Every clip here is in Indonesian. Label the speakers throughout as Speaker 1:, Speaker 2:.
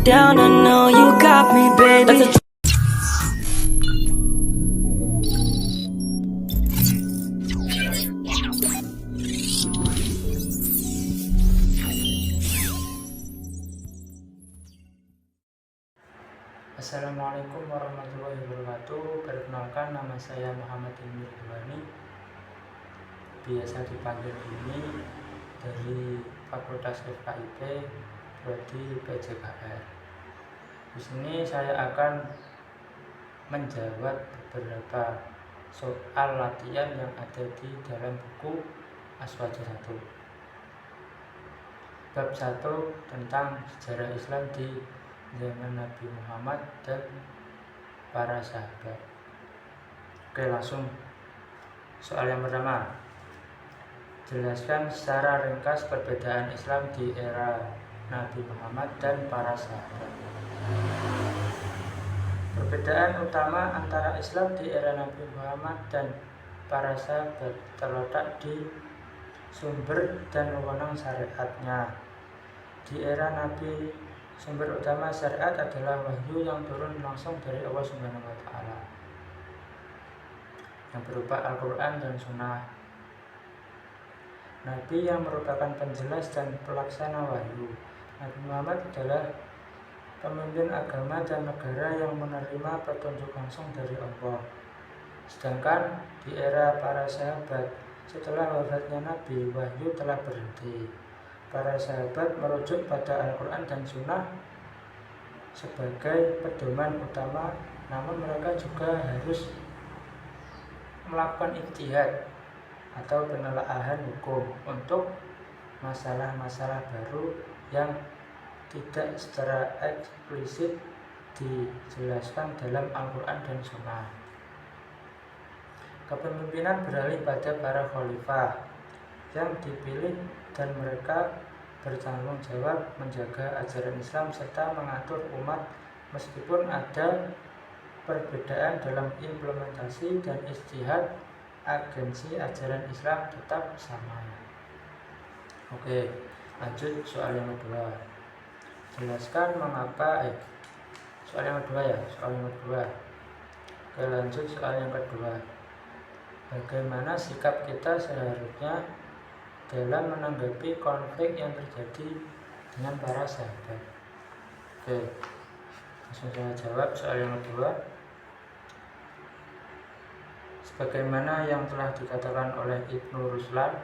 Speaker 1: down, I know you got me, baby.
Speaker 2: Assalamualaikum warahmatullahi wabarakatuh. Perkenalkan, nama saya Muhammad Ilmi Ridwani, biasa dipanggil Ilmi, dari Fakultas FKIP Prodi PJKR. Di sini saya akan menjawab beberapa soal latihan yang ada di dalam buku Aswaja 1. Bab 1 tentang sejarah Islam di zaman Nabi Muhammad dan para sahabat. Oke, langsung soal yang pertama. Jelaskan secara ringkas perbedaan Islam di era Nabi Muhammad dan para sahabat. Perbedaan utama antara Islam di era Nabi Muhammad dan para sahabat terletak di sumber dan wewenang syariatnya. Di era Nabi, sumber utama syariat adalah wahyu yang turun langsung dari Allah Subhanahu wa Ta'ala, yang berupa Al-Quran dan Sunnah. Nabi yang merupakan penjelas dan pelaksana wahyu. Nabi Muhammad adalah pemimpin agama dan negara yang menerima petunjuk langsung dari Allah. Sedangkan di era para sahabat, setelah wafatnya Nabi, wahyu telah berhenti. Para sahabat merujuk pada Al-Quran dan Sunnah sebagai pedoman utama, namun mereka juga harus melakukan ijtihad atau penelaahan hukum untuk masalah-masalah baru yang tidak secara eksplisit dijelaskan dalam Al-Quran dan Sunnah. Kepemimpinan beralih pada para khalifah yang dipilih dan mereka bertanggung jawab menjaga ajaran Islam serta mengatur umat meskipun ada perbedaan dalam implementasi dan ijtihad, agensi ajaran Islam tetap sama. Oke, lanjut soal yang kedua. Jelaskan mengapa soal yang kedua. Oke, lanjut soal yang kedua. Bagaimana sikap kita seharusnya dalam menanggapi konflik yang terjadi dengan para sahabat? Oke, langsung saya jawab soal yang kedua. Sebagaimana yang telah dikatakan oleh Ibnu Ruslan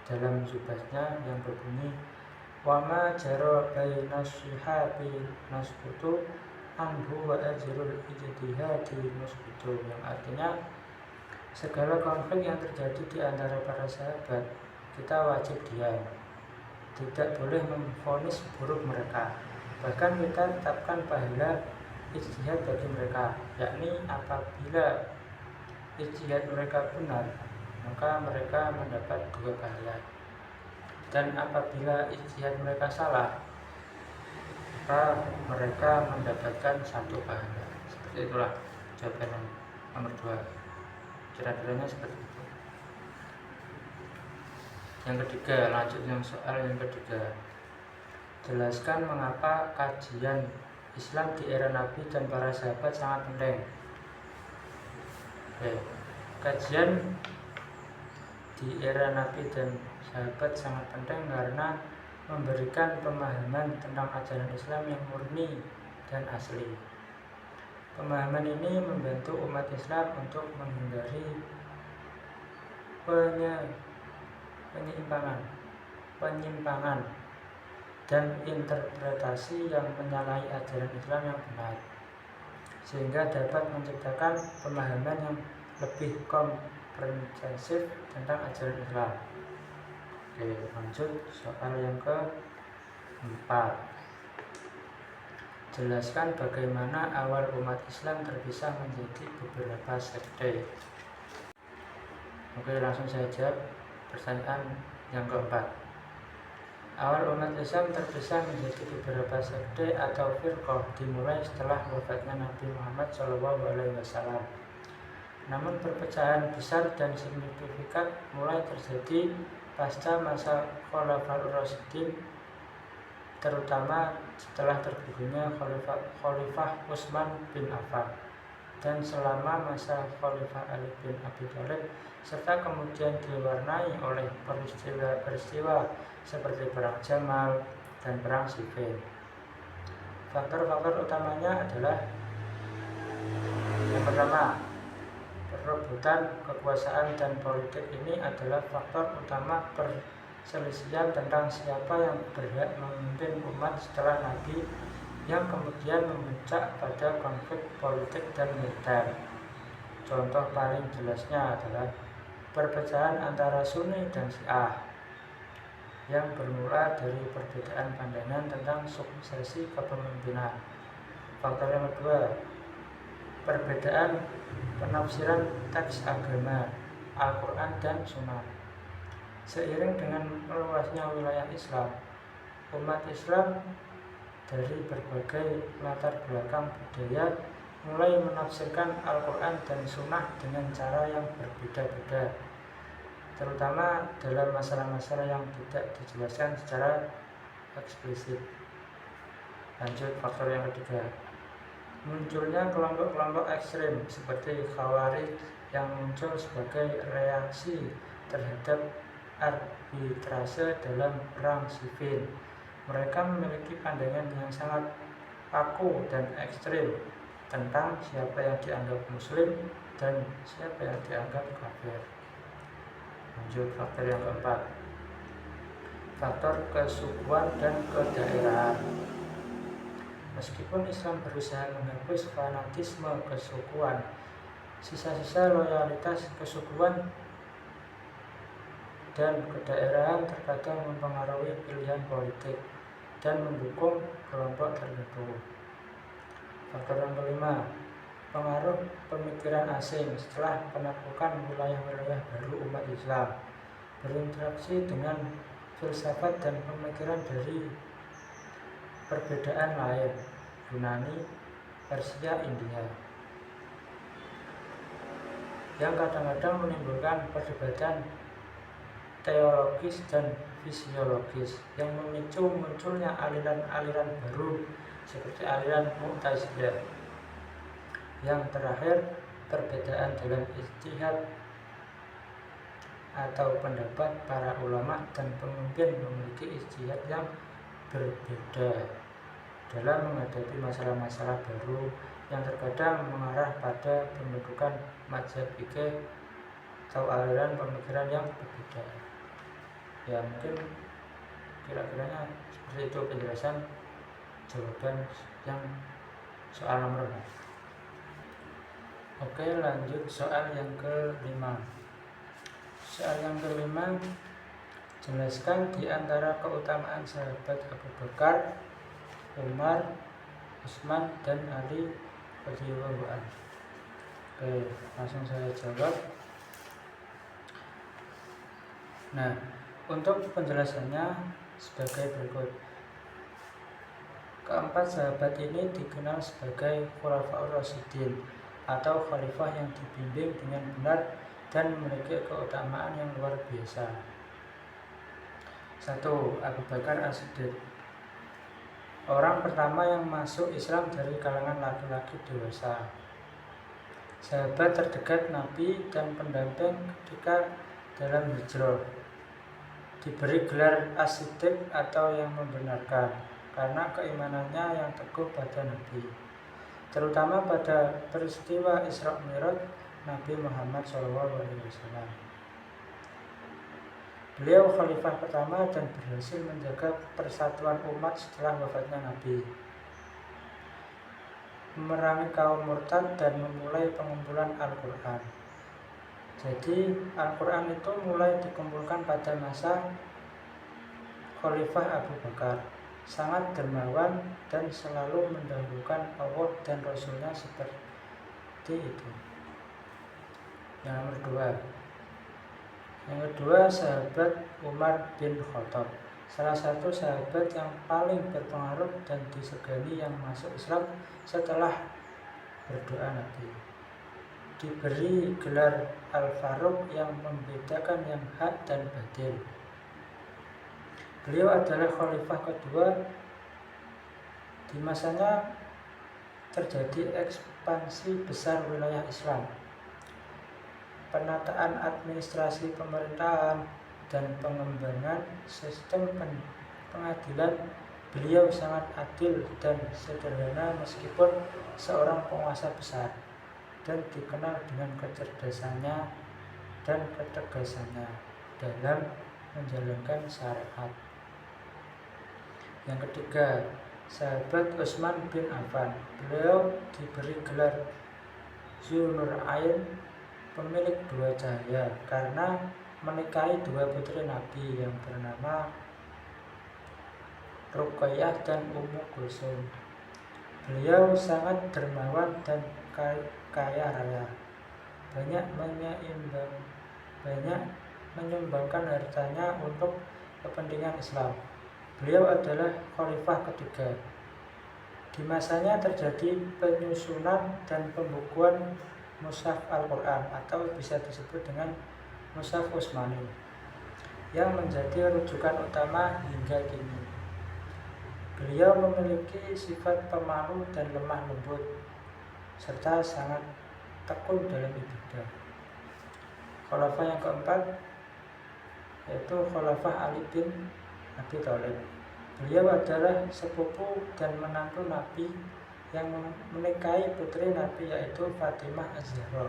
Speaker 2: dalam zubasnya yang berbunyi, wama jaro baina syihabi nasbutu anhu wa ajrul ijtihadi nasbutu, yang artinya segala konflik yang terjadi di antara para sahabat kita wajib diam, tidak boleh memvonis buruk mereka, bahkan kita tetapkan pahala ijtihad bagi mereka, yakni apabila ijtihad mereka benar maka mereka mendapat 2 pahala, dan apabila ijtihad mereka salah maka mereka mendapatkan 1 pahala. Seperti itulah jawaban yang nomor 2. Kira-kiranya seperti itu. Yang ketiga, lanjut yang soal yang ketiga. Jelaskan mengapa kajian Islam di era Nabi dan para sahabat sangat penting. Oke, kajian di era Nabi dan sahabat sangat penting karena memberikan pemahaman tentang ajaran Islam yang murni dan asli. Pemahaman ini membantu umat Islam untuk menghindari penyimpangan dan interpretasi yang menyalahi ajaran Islam yang benar, sehingga dapat menciptakan pemahaman yang lebih komprehensif tentang ajaran Islam. Oke, lanjut soal yang keempat. Jelaskan bagaimana awal umat Islam terpisah menjadi beberapa sekte. Oke, langsung saya jawab pertanyaan yang keempat. Awal umat Islam terpisah menjadi beberapa sekte atau firqah dimulai setelah wafatnya Nabi Muhammad SAW. Namun perpecahan besar dan signifikan mulai terjadi pasca masa Khulafaur Rasyidin terutama setelah terbunuhnya Khalifah Utsman bin Affan dan selama masa Khalifah Ali bin Abi Thalib, serta kemudian diwarnai oleh peristiwa-peristiwa seperti Perang Jamal dan Perang Siffin. Faktor-faktor utamanya adalah yang pertama, perebutan kekuasaan dan politik ini adalah faktor utama perselisihan tentang siapa yang berhak memimpin umat setelah Nabi, yang kemudian memuncak pada konflik politik dan militer. Contoh paling jelasnya adalah perpecahan antara Sunni dan Syiah yang bermula dari perbedaan pandangan tentang suksesi kepemimpinan. Faktor yang kedua, perbedaan penafsiran teks agama, Al-Quran dan Sunnah. Seiring dengan meluasnya wilayah Islam, umat Islam dari berbagai latar belakang budaya mulai menafsirkan Al-Quran dan Sunnah dengan cara yang berbeda-beda, terutama dalam masalah-masalah yang tidak dijelaskan secara eksplisit. Lanjut, faktor yang ketiga, munculnya kelompok-kelompok ekstrem seperti Khawarij yang muncul sebagai reaksi terhadap arbitrase dalam Perang Siffin. Mereka memiliki pandangan yang sangat kaku dan ekstrem tentang siapa yang dianggap muslim dan siapa yang dianggap kafir. Lanjut, faktor yang keempat, faktor kesukuan dan kedaerahan. Meskipun Islam berusaha menghapus fanatisme kesukuan, sisa-sisa loyalitas kesukuan dan kedaerahan terkadang mempengaruhi pilihan politik dan mendukung kelompok tertentu. Faktor yang kelima, pengaruh pemikiran asing setelah penaklukan wilayah-wilayah baru umat Islam berinteraksi dengan filsafat dan pemikiran dari perbedaan lain, Yunani, Persia, India, yang kadang-kadang menimbulkan perdebatan teologis dan fisiologis yang memicu munculnya aliran-aliran baru seperti aliran Mu'tazilah. Yang terakhir, perbedaan dalam ijtihad atau pendapat para ulama dan pemimpin memiliki ijtihad yang berbeda dalam menghadapi masalah-masalah baru yang terkadang mengarah pada pembentukan mazhab fikih atau aliran pemikiran yang berbeda. Ya, mungkin kira-kiranya seperti itu penjelasan jawaban yang soal nomor 4. Oke, lanjut soal yang kelima. Soal yang kelima, jelaskan di antara keutamaan sahabat Abu Bakar, Umar, Utsman, dan Ali radhiyallahu anhu. Oke, langsung saya jawab. Nah, untuk penjelasannya sebagai berikut. Keempat sahabat ini dikenal sebagai Khulafaur Rasyidin atau khalifah yang dibimbing dengan benar dan memiliki keutamaan yang luar biasa. 1. Abu Bakar As-Siddiq, orang pertama yang masuk Islam dari kalangan laki-laki dewasa, sahabat terdekat Nabi dan pendamping ketika dalam hijrah. Diberi gelar As-Siddiq atau yang membenarkan karena keimanannya yang teguh pada Nabi, terutama pada peristiwa Isra Mi'raj Nabi Muhammad SAW. Beliau khalifah pertama dan berhasil menjaga persatuan umat setelah wafatnya Nabi, memerangi kaum murtad dan memulai pengumpulan Al-Quran. Jadi Al-Quran itu mulai dikumpulkan pada masa Khalifah Abu Bakar. Sangat dermawan dan selalu mendahulukan Allah dan Rasulnya seperti itu. Yang kedua, sahabat Umar bin Khattab, salah satu sahabat yang paling berpengaruh dan disegani yang masuk Islam setelah berdoa Nabi. Diberi gelar Al-Faruq yang membedakan yang hak dan batil. Beliau adalah khalifah kedua Di masanya terjadi ekspansi besar wilayah Islam, penataan administrasi pemerintahan, dan pengembangan sistem pengadilan. Beliau sangat adil dan sederhana meskipun seorang penguasa besar, dan dikenal dengan kecerdasannya dan ketegasannya dalam menjalankan syariat. Yang ketiga, sahabat Utsman bin Affan. Beliau diberi gelar Dzunurain, pemilik dua cahaya, karena menikahi dua putri Nabi yang bernama Ruqayyah dan Ummu Kulsum. Beliau sangat dermawan dan kaya raya, banyak menyumbangkan hartanya untuk kepentingan Islam. Beliau adalah khalifah ketiga. Di masanya terjadi penyusunan dan pembukuan Mushaf Al-Quran atau bisa disebut dengan Mushaf Utsmani, yang menjadi rujukan utama hingga kini. Beliau memiliki sifat pemalu dan lemah lembut, serta sangat tekun dalam ibadah. Khalifah yang keempat yaitu Khalifah Ali bin Abi Thalib. Beliau adalah sepupu dan menantu Nabi yang menikahi putri Nabi yaitu Fatimah Az-Zahra.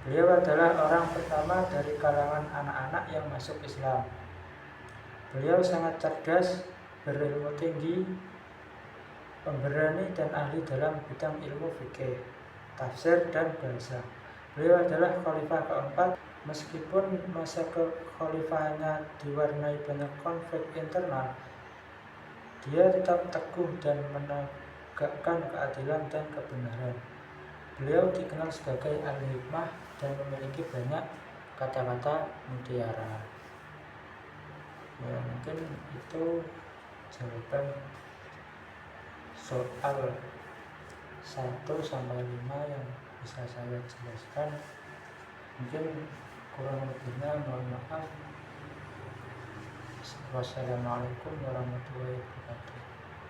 Speaker 2: Beliau adalah orang pertama dari kalangan anak-anak yang masuk Islam. Beliau sangat cerdas, berilmu tinggi, pemberani dan ahli dalam bidang ilmu fikih, tafsir dan bahasa. Beliau adalah khalifah keempat. Meskipun masa kekhalifahannya diwarnai banyak konflik internal, dia tetap teguh dan menegakkan keadilan dan kebenaran. Beliau dikenal sebagai al-hikmah dan memiliki banyak kata-kata mutiara. Ya, mungkin itu jawaban soal 1-5 yang bisa saya jelaskan. Mungkin kurang lebihnya mohon maaf. Wassalamualaikum warahmatullahi wabarakatuh.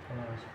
Speaker 2: Terima kasih.